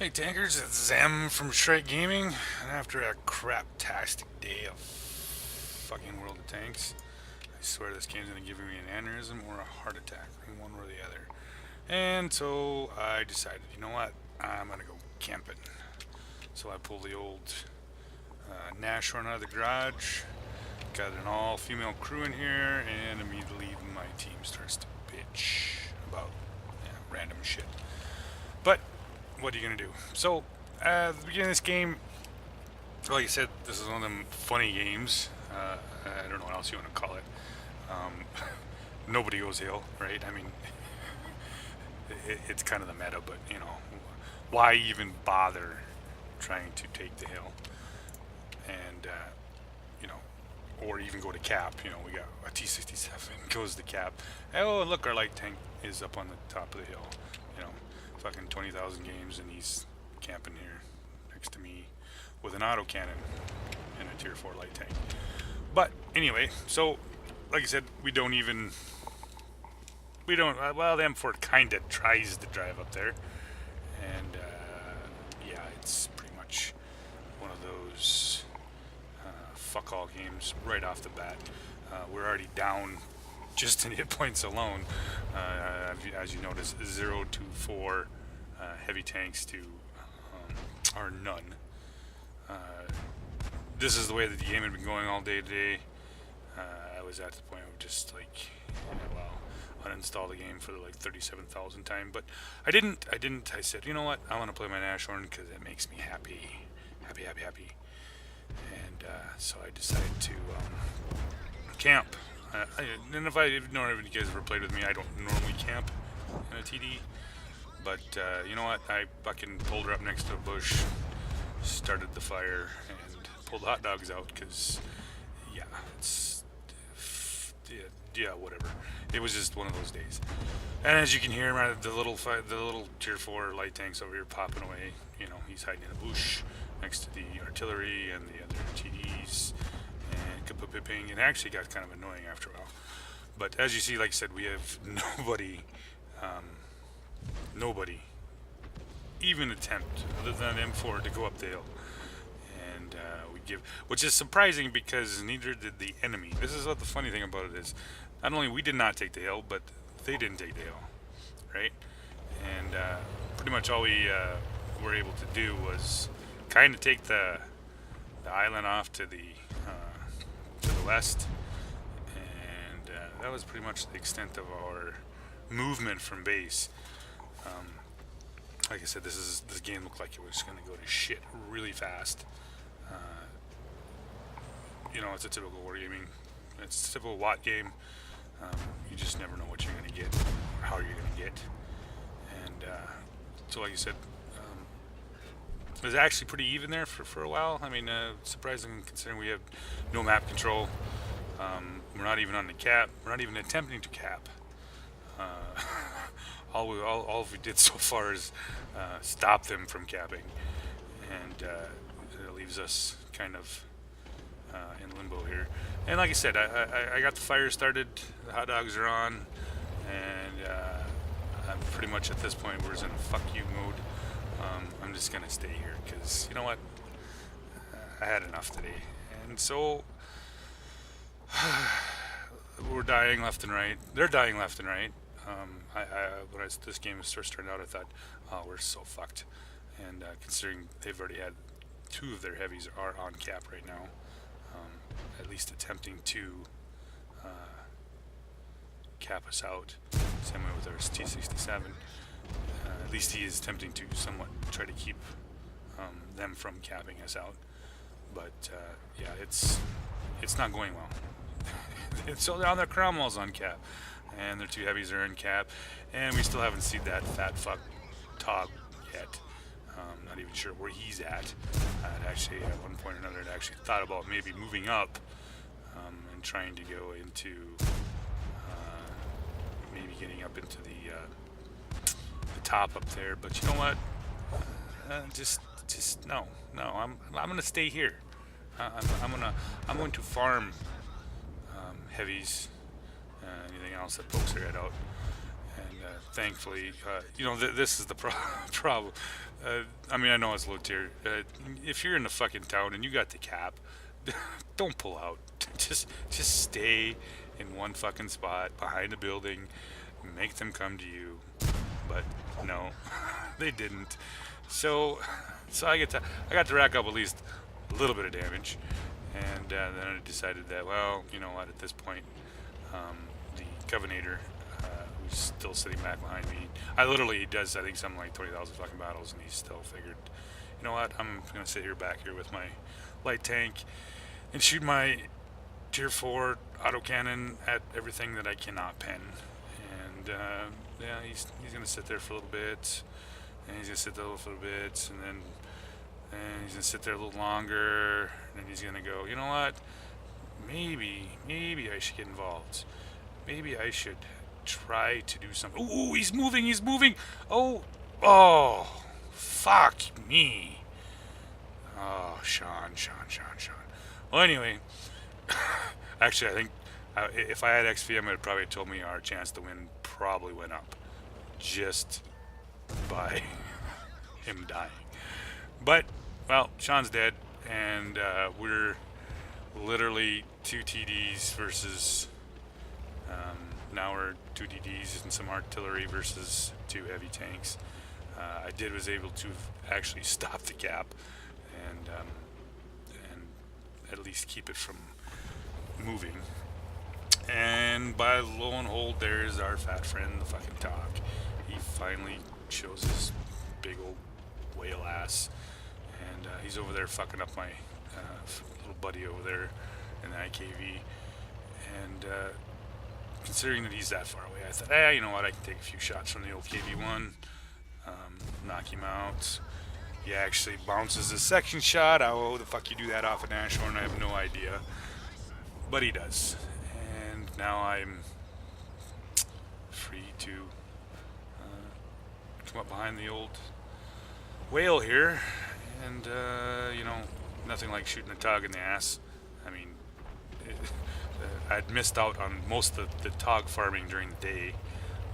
Hey tankers, it's Zem from Shrike Gaming, and after a crap-tastic day of fucking World of Tanks, I swear this game's gonna give me an aneurysm or a heart attack, one or the other. And so I decided, you know what, I'm gonna go camping. So I pulled the old Nashorn out of the garage, got an all-female crew in here, and immediately my team starts to bitch about random shit. But what are you gonna do? So, at the beginning of this game, like I said, this is one of them funny games. I don't know what else you want to call it. Um, Nobody goes hill, right? I mean, it's kind of the meta, but you know, why even bother trying to take the hill? And you know, or even go to cap. You know, we got a T-67 goes to cap. Oh, look, our light tank is up on the top of the hill. You know, fucking 20,000 games, and he's camping here next to me with an autocannon and a tier 4 light tank. But anyway, so like I said, we don't, well, the M4 kind of tries to drive up there, and yeah, it's pretty much one of those fuck all games right off the bat. We're already down just in hit points alone, as you notice, 0 to 4 heavy tanks to or none. This is the way that the game had been going all day today. I was at the point of just like, uninstall the game for the like 37,000th time. But I didn't. I said, you know what? I want to play my Nashorn because it makes me happy. Happy. And so I decided to camp. And if you guys ever played with me, I don't normally camp in a TD. But you know what? I fucking pulled her up next to a bush, started the fire, and pulled the hot dogs out because, yeah, whatever. It was just one of those days. And as you can hear, the little tier 4 light tanks over here popping away. You know, he's hiding in a bush next to the artillery and the other TDs, and kapooping. It actually got kind of annoying after a while. But as you see, like I said, we have nobody even attempt other than M4 to go up the hill. And we give, which is surprising because neither did the enemy. This is what the funny thing about it is. Not only we did not take the hill, but they didn't take the hill, right? And pretty much all we were able to do was kind of take the island off to the west, and that was pretty much the extent of our movement from base. Like I said, this game looked like it was going to go to shit really fast. You know, it's a typical wargaming. It's a typical Watt game. You just never know what you're going to get, or how you're going to get. And so, like you said, it was actually pretty even there for a while. I mean, surprising considering we have no map control. We're not even on the cap. We're not even attempting to cap. All we did so far is stop them from capping, and it leaves us kind of in limbo here. And like I said, I got the fire started, the hot dogs are on, and I'm pretty much at this point we're in a fuck you mode. I'm just gonna stay here because you know what, I had enough today, and so we're dying left and right. They're dying left and right. When this game first turned out, I thought, oh, we're so fucked. And considering they've already had 2 of their heavies are on cap right now, at least attempting to cap us out. Same way with our T-67. At least he is attempting to somewhat try to keep them from capping us out. But yeah, it's not going well. So on their Cromwell's on cap, and their 2 heavies are in cap, and we still haven't seen that fat fuck Tog yet. Not even sure where he's at. I'd actually, at one point or another, I'd actually thought about maybe moving up and trying to go into maybe getting up into the top up there. But you know what? Just no. I'm gonna stay here. I'm going to farm heavies, anything else that pokes their head out. And thankfully, you know, this is the problem. I mean, I know it's low tier. If you're in the fucking town and you got the cap, don't pull out. Just stay in one fucking spot behind a building. Make them come to you. But no, they didn't. So, so I got to rack up at least a little bit of damage, and then I decided that, well, you know what, at this point, the Covenator, who's still sitting back behind me, he does, I think, something like 20,000 fucking battles, and he's still figured, you know what, I'm gonna sit here back here with my light tank and shoot my tier 4 autocannon at everything that I cannot pen. And yeah, he's gonna sit there for a little bit, and he's gonna sit there for a little bit, and he's gonna sit there a little longer, and then he's gonna go, you know what? Maybe I should get involved. Maybe I should try to do something. Ooh, he's moving, he's moving. Oh, fuck me. Oh, Sean. Well, anyway, actually, I think if I had XVM, it would probably told me our chance to win probably went up just by him dying. But, well, Sean's dead, and we're literally 2 TDs versus, now we're 2 DDs and some artillery versus 2 heavy tanks. Was able to actually stop the gap and at least keep it from moving. And by lo and behold, there's our fat friend, the fucking Talk. He finally shows his big old whale ass, and he's over there fucking up my little buddy over there in the IKV. And considering that he's that far away, I thought, you know what, I can take a few shots from the old KV-1, knock him out. He actually bounces a section shot. How the fuck you do that off a Nashorn, I have no idea. But he does. And now I'm free to come up behind the old whale here. And, you know, nothing like shooting a tog in the ass. I mean, I'd missed out on most of the tog farming during the day.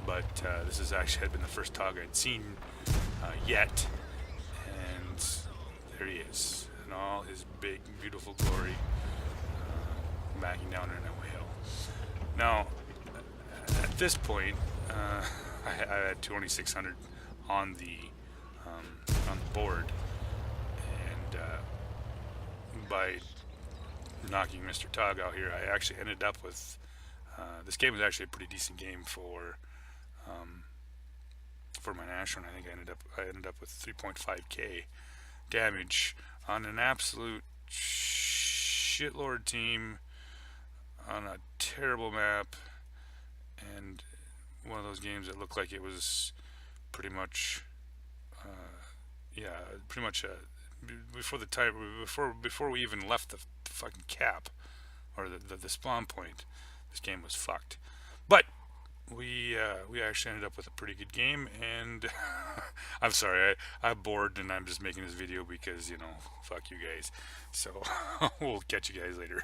But this has actually had been the first tog I'd seen yet. And there he is, in all his big, beautiful glory, backing down in a whale. Now, at this point, I had 2,600 on the board, and by knocking Mr. Tog out here, I actually ended up with. This game was actually a pretty decent game for my Nashorn. I think I ended up with 3.5k damage on an absolute shitlord team on a terrible map, and one of those games that looked like it was pretty much before we even left the fucking cap or the spawn point. This game was fucked, but we actually ended up with a pretty good game. And I'm sorry, I'm bored and I'm just making this video because, you know, fuck you guys. So we'll catch you guys later.